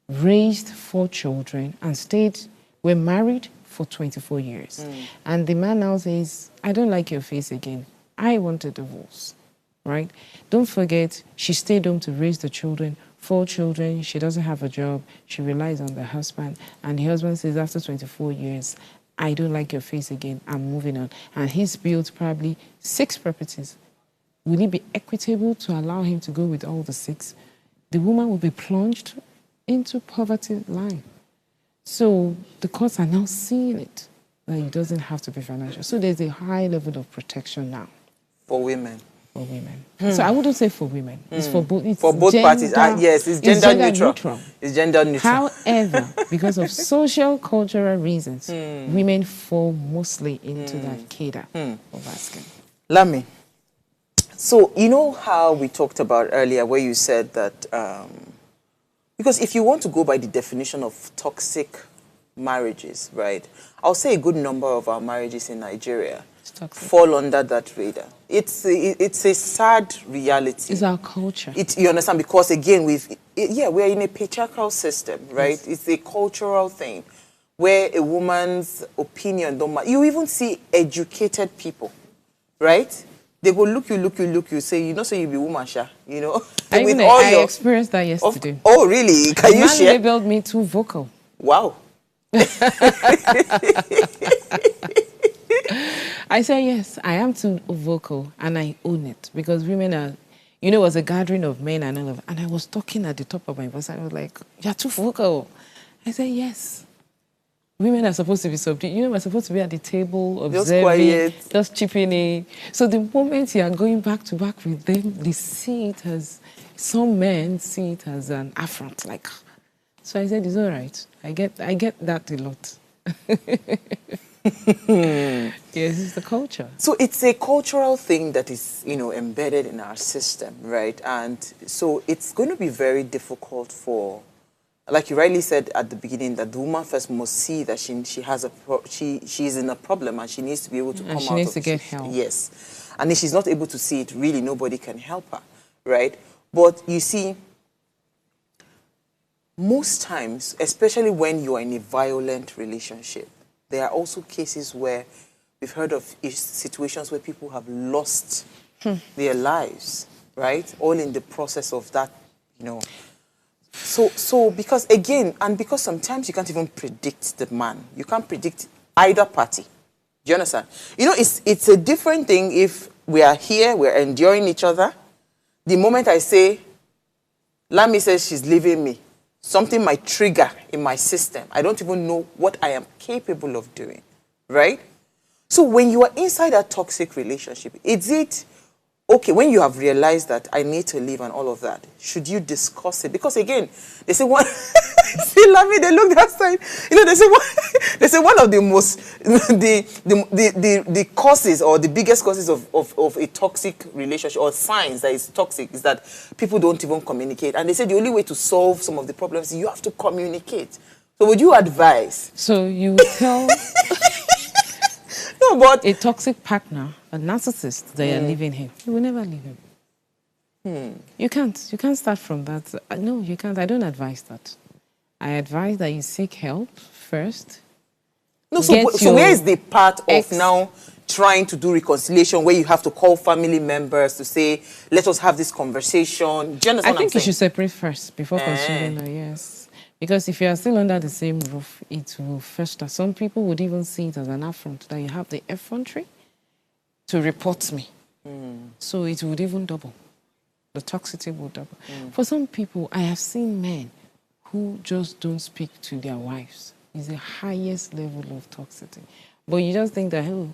[SPEAKER 4] raised 4 children, and were married for 24 years. And the man now says, I don't like your face again. I want a divorce, right? Don't forget, she stayed home to raise the children, 4 children, she doesn't have a job, she relies on the husband, and the husband says, after 24 years, I don't like your face again, I'm moving on. And he's built probably 6 properties. Will it be equitable to allow him to go with all the 6? The woman will be plunged into poverty line. So the courts are now seeing it, that it doesn't have to be financial. So there's a high level of protection now.
[SPEAKER 2] For women.
[SPEAKER 4] For women. So I wouldn't say for women. It's for both. It's
[SPEAKER 2] for both parties. Yes, it's gender neutral. It's gender neutral.
[SPEAKER 4] However, because of social, cultural reasons, women fall mostly into that cadre of asking.
[SPEAKER 2] Lami, so you know how we talked about earlier where you said that, because if you want to go by the definition of toxic marriages, right, I'll say a good number of our marriages in Nigeria fall under that radar. It's a sad reality.
[SPEAKER 4] It's our culture.
[SPEAKER 2] You understand? Because again, we're in a patriarchal system, right? Yes. It's a cultural thing where a woman's opinion don't matter. You even see educated people, right? They go look you, say, you know, so you be woman, sha, you know.
[SPEAKER 4] I experienced that yesterday.
[SPEAKER 2] Oh, really? Can you share?
[SPEAKER 4] They labeled me too vocal.
[SPEAKER 2] Wow.
[SPEAKER 4] I say, yes, I am too vocal, and I own it, because women are, you know, it was a gathering of men and all of, and I was talking at the top of my voice. I was like, you're too vocal. I said, yes. Women are supposed to be subdued. You know, we're supposed to be at the table, observing, just chipping in. So the moment you are going back to back with them, they see it as, some men see it as an affront. Like, so I said, it's all right. I get that a lot. Yes, it's the culture.
[SPEAKER 2] So it's a cultural thing that is, you know, embedded in our system, right? And so it's going to be very difficult for, like you rightly said at the beginning, that the woman first must see that she's in a problem and she needs to be able to come out.
[SPEAKER 4] She needs to get help.
[SPEAKER 2] Yes. And if she's not able to see it, really nobody can help her, right? But you see, most times, especially when you are in a violent relationship, there are also cases where we've heard of situations where people have lost their lives, right? All in the process of that, you know. So because again, and because sometimes you can't even predict the man. You can't predict either party. Do you understand? You know, it's a different thing if we are here, we're enduring each other. The moment I say, Lami says she's leaving me, something might trigger in my system. I don't even know what I am capable of doing, right? So when you are inside a toxic relationship, is it okay, when you have realized that I need to leave and all of that, should you discuss it? Because again, they say one, see, Lami, they look that side. You know, they say one of the most, the causes or the biggest causes of a toxic relationship or signs that it's toxic is that people don't even communicate. And they say the only way to solve some of the problems is you have to communicate. So would you advise?
[SPEAKER 4] So you would tell
[SPEAKER 2] No, but
[SPEAKER 4] a toxic partner, a narcissist, that you're leaving him. You will never leave him. You can't. You can't start from that. No, you can't. I don't advise that. I advise that you seek help first.
[SPEAKER 2] no. So, so where is the part of now trying to do reconciliation where you have to call family members to say, let us have this conversation? Do you understand
[SPEAKER 4] I
[SPEAKER 2] what I'm
[SPEAKER 4] think you
[SPEAKER 2] saying?
[SPEAKER 4] should separate first before considering that, yes. Because if you are still under the same roof, it will fester. Some people would even see it as an affront that you have the effrontery to report me. So it would even double. The toxicity will double. For some people, I have seen men who just don't speak to their wives. It's the highest level of toxicity. But you just think that, oh,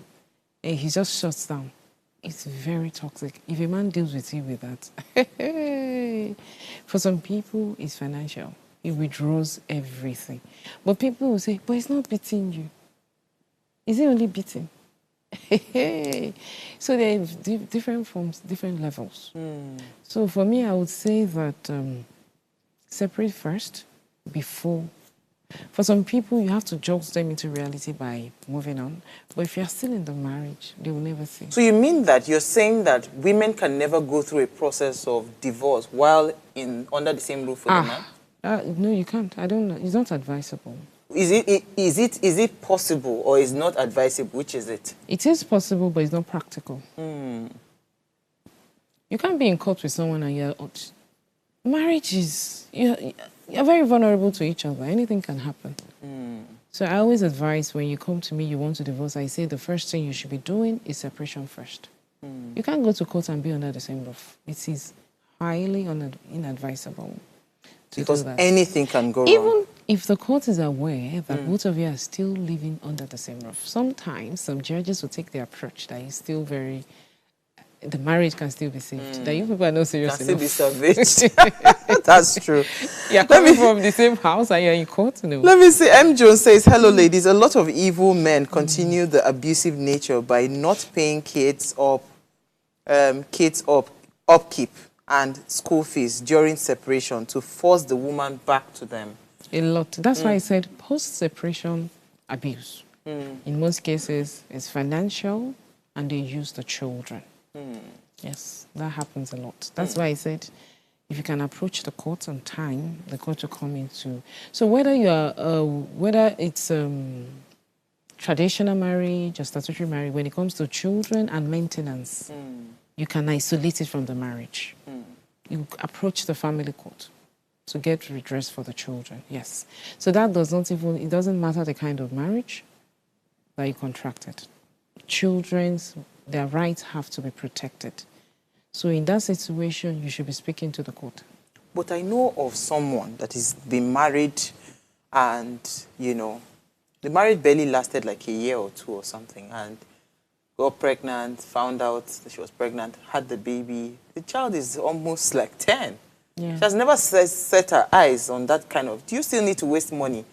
[SPEAKER 4] he just shuts down. It's very toxic. If a man deals with you with that, for some people, it's financial. It withdraws everything. But people will say, but it's not beating you. Is it only beating? So there are different forms, different levels. So for me, I would say that separate first before. For some people, you have to jolt them into reality by moving on. But if you're still in the marriage, they will never see.
[SPEAKER 2] So you mean that you're saying that women can never go through a process of divorce while under the same roof with the man?
[SPEAKER 4] No, you can't. I don't know. It's not advisable.
[SPEAKER 2] Is it possible or is not advisable? Which is it?
[SPEAKER 4] It is possible, but it's not practical. You can't be in court with someone and you're... Marriage is... You're very vulnerable to each other. Anything can happen. So I always advise when you come to me, you want to divorce, I say the first thing you should be doing is separation first. You can't go to court and be under the same roof. It is highly inadvisable to
[SPEAKER 2] Because
[SPEAKER 4] do that.
[SPEAKER 2] anything can go wrong.
[SPEAKER 4] Even if the court is aware that both of you are still living under the same roof, sometimes some judges will take the approach that is still very... The marriage can still be saved. That you people are not serious
[SPEAKER 2] Can still
[SPEAKER 4] enough.
[SPEAKER 2] be salvaged. That's true.
[SPEAKER 4] You're coming from the same house and you're in court. No.
[SPEAKER 2] Let me see. M. Jones says, hello, ladies. A lot of evil men continue the abusive nature by not paying kids upkeep and school fees during separation to force the woman back to them.
[SPEAKER 4] A lot. That's why I said post-separation abuse. In most cases, it's financial and they use the children. Yes, that happens a lot. That's why I said if you can approach the court on time, the court will come into... So whether you are, whether it's traditional marriage or statutory marriage, when it comes to children and maintenance, you can isolate it from the marriage. You approach the family court to get redress for the children, yes. So that does not even... It doesn't matter the kind of marriage that you contracted. Children's... Their rights have to be protected. So in that situation, you should be speaking to the court.
[SPEAKER 2] But I know of someone that has been married and, you know, the marriage barely lasted like a year or two or something and got pregnant, found out that she was pregnant, had the baby. The child is almost like 10.
[SPEAKER 4] Yeah.
[SPEAKER 2] She has never set her eyes on that kind of... Do you still need to waste money?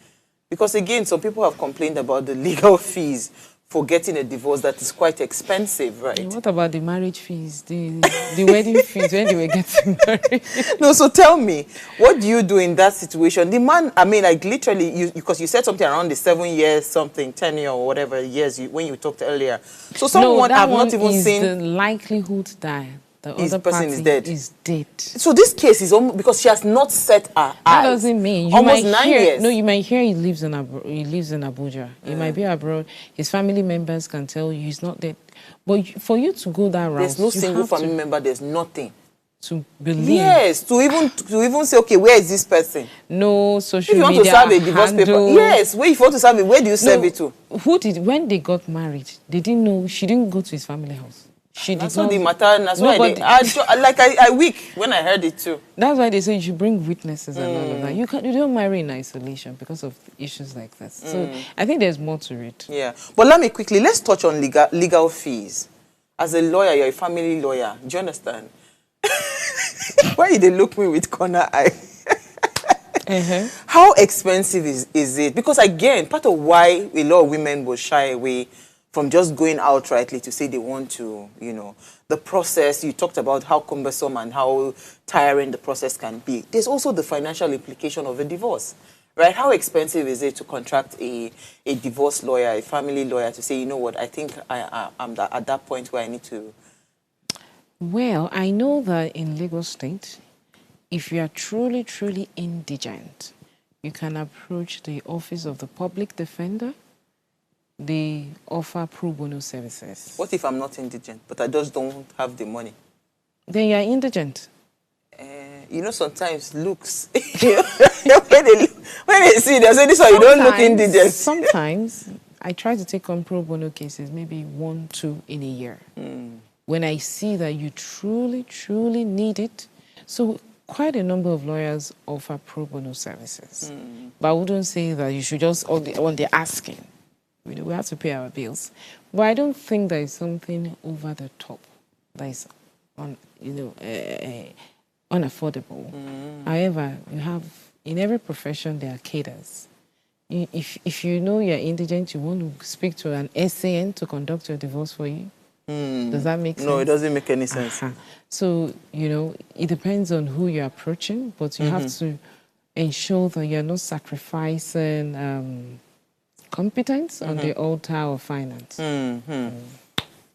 [SPEAKER 2] Because again, some people have complained about the legal fees for getting a divorce that is quite expensive, right?
[SPEAKER 4] And what about the marriage fees, the wedding fees when they were getting married?
[SPEAKER 2] No, so tell me, what do you do in that situation? The man, I mean, like literally, because you said something around the 7 years, something, 10 years or whatever years when you talked earlier. So someone I've not even seen...
[SPEAKER 4] the likelihood that the other
[SPEAKER 2] person
[SPEAKER 4] party
[SPEAKER 2] is
[SPEAKER 4] dead.
[SPEAKER 2] So this case is almost because she has not set her eyes.
[SPEAKER 4] That doesn't mean...
[SPEAKER 2] Almost 9 years.
[SPEAKER 4] No, you might hear he lives in Abuja. He might be abroad. His family members can tell you he's not dead. But for you to go that route...
[SPEAKER 2] There's no single family member, there's nothing.
[SPEAKER 4] To believe.
[SPEAKER 2] Yes, to even say, okay, where is this person?
[SPEAKER 4] No social media.
[SPEAKER 2] If you want to serve a divorce paper, yes, where if you want to serve it, where do you serve it to?
[SPEAKER 4] When they got married, they didn't know, she didn't go to his family house.
[SPEAKER 2] That's why the matter, that's why I weak when I heard it too.
[SPEAKER 4] That's why they say you should bring witnesses and all of that. You don't marry in isolation because of issues like that. So I think there's more to it.
[SPEAKER 2] Yeah, but let's touch on legal fees. As a lawyer, you're a family lawyer. Do you understand? Why did they look me with corner eye? How expensive is it? Because again, part of why a lot of women will shy away from just going outrightly to say they want to, you know, the process, you talked about how cumbersome and how tiring the process can be. There's also the financial implication of a divorce. right? How expensive is it to contract a divorce lawyer, a family lawyer, to say, you know what, I think I'm at that point where I need to...
[SPEAKER 4] Well, I know that in Lagos State, if you are truly, truly indigent, you can approach the Office of the Public Defender. They offer pro bono services.
[SPEAKER 2] What if I'm not indigent, but I just don't have the money?
[SPEAKER 4] Then you are indigent.
[SPEAKER 2] You know, sometimes looks, when they see, they say, this one, you don't look indigent.
[SPEAKER 4] Sometimes I try to take on pro bono cases, maybe 1, 2 in a year. When I see that you truly, truly need it. So quite a number of lawyers offer pro bono services. But I wouldn't say that you should just, when they're asking, you know, we have to pay our bills. But I don't think there is something over the top that is, unaffordable. However, you have, in every profession, there are cadres. If you know you're indigent, you want to speak to an SAN to conduct your divorce for you. Does that make sense?
[SPEAKER 2] No, it doesn't make any sense.
[SPEAKER 4] So, you know, it depends on who you're approaching, but you have to ensure that you're not sacrificing competence on the altar of finance.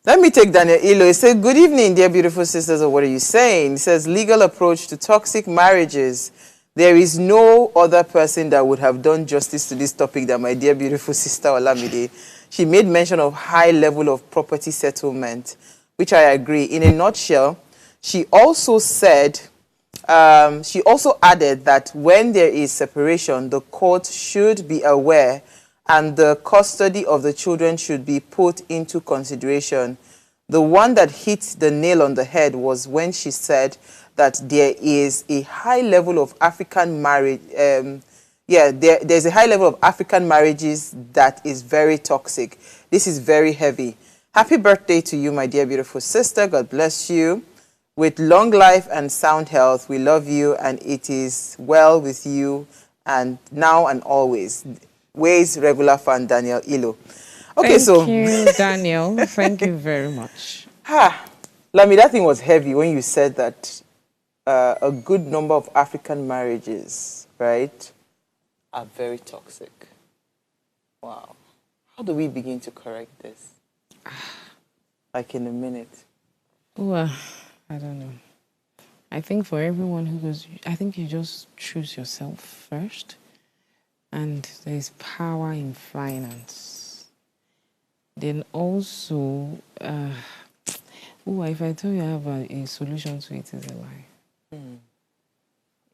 [SPEAKER 2] Let me take Daniel Ilo. He said, good evening, dear beautiful sisters, or what are you saying? He says, legal approach to toxic marriages. There is no other person that would have done justice to this topic than my dear beautiful sister Olamide. She made mention of high level of property settlement, which I agree. In a nutshell, she also said, she also added that when there is separation, the court should be aware and the custody of the children should be put into consideration. The one that hit the nail on the head was when she said that there is a high level of African marriage, there's a high level of African marriages that is very toxic. This is very heavy. Happy birthday to you, my dear beautiful sister. God bless you. With long life and sound health, we love you and it is well with you and now and always. Ways regular fan Daniel Ilo. Okay,
[SPEAKER 4] Thank you, Daniel. Thank you very much.
[SPEAKER 2] Lami, that thing was heavy when you said that a good number of African marriages, right, are very toxic. Wow. How do we begin to correct this? Like in a minute.
[SPEAKER 4] Well, I don't know. I think for everyone who goes, I think you just choose yourself first. And there is power in finance. Then also, if I tell you I have a solution to it, is a lie.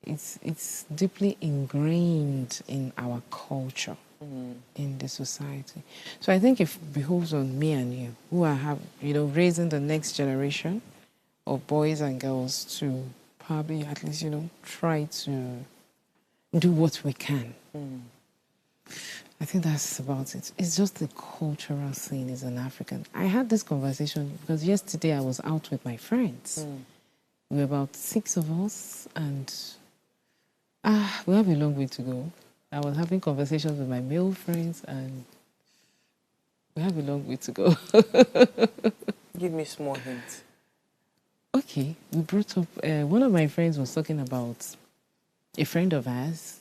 [SPEAKER 4] It's deeply ingrained in our culture, in the society. So I think it behoves on me and you, who are raising the next generation of boys and girls, to probably at least, try to do what we can. I think that's about it. It's just the cultural thing as an African. I had this conversation because yesterday I was out with my friends. We were about 6 of us, and we have a long way to go. I was having conversations with my male friends, and we have a long way to go.
[SPEAKER 2] Give me small hints.
[SPEAKER 4] Okay, we brought up, one of my friends was talking about a friend of ours,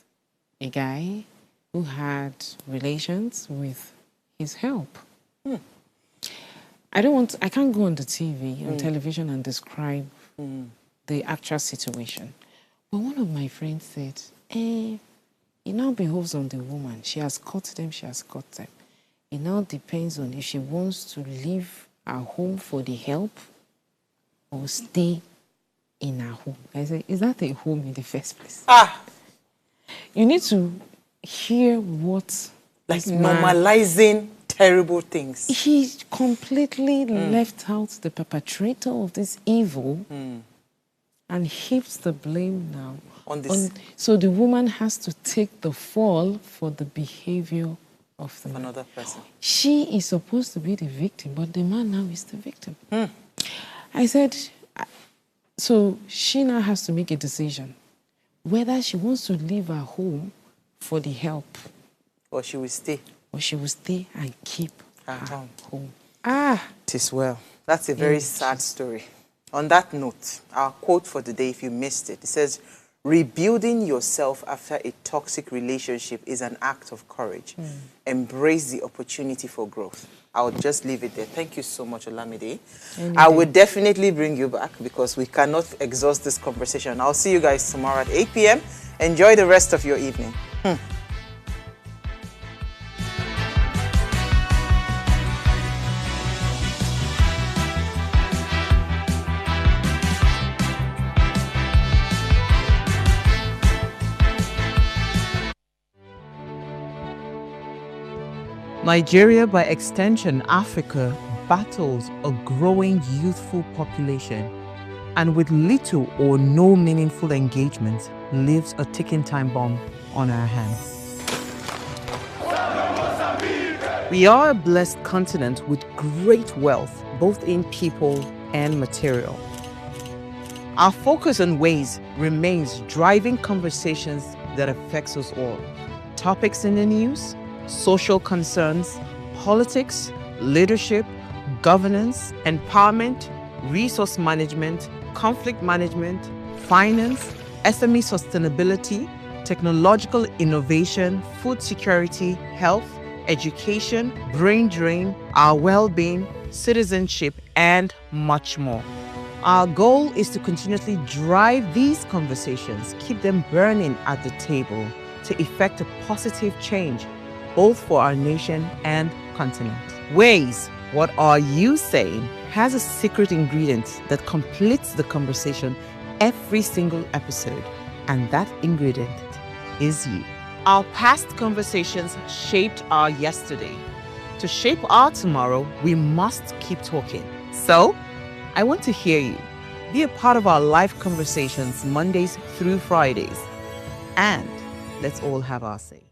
[SPEAKER 4] a guy who had relations with his help. I can't go on the TV, on television, and describe the actual situation. But one of my friends said, it now behoves on the woman. She has caught them, she has caught them. It now depends on if she wants to leave her home for the help or stay in her home. I said, is that a home in the first place? You need to hear what...
[SPEAKER 2] Like normalizing terrible things.
[SPEAKER 4] He completely left out the perpetrator of this evil and heaps the blame now
[SPEAKER 2] on this.
[SPEAKER 4] So the woman has to take the fall for the behavior of the
[SPEAKER 2] another person.
[SPEAKER 4] She is supposed to be the victim, but the man now is the victim. I said, so she now has to make a decision whether she wants to leave her home for the help,
[SPEAKER 2] or she will stay.
[SPEAKER 4] Or she will stay and keep her home.
[SPEAKER 2] It is well. That's a very sad story. On that note, our quote for the day, if you missed it, it says, Rebuilding yourself after a toxic relationship is an act of courage. Embrace the opportunity for growth. I'll just leave it there. Thank you so much, Olamide. I will definitely bring you back because we cannot exhaust this conversation. I'll see you guys tomorrow at 8 p.m. Enjoy the rest of your evening.
[SPEAKER 1] Nigeria, by extension Africa, battles a growing youthful population and with little or no meaningful engagement leaves a ticking time bomb on our hands. We are a blessed continent with great wealth, both in people and material. Our focus on ways remains driving conversations that affects us all. Topics in the news, social concerns, politics, leadership, governance, empowerment, resource management, conflict management, finance, SME sustainability, technological innovation, food security, health, education, brain drain, our well-being, citizenship, and much more. Our goal is to continuously drive these conversations, keep them burning at the table to effect a positive change both for our nation and continent. Ways, what are you saying, has a secret ingredient that completes the conversation every single episode, and that ingredient is you. Our past conversations shaped our yesterday. To shape our tomorrow, we must keep talking. So, I want to hear you. Be a part of our live conversations Mondays through Fridays. And let's all have our say.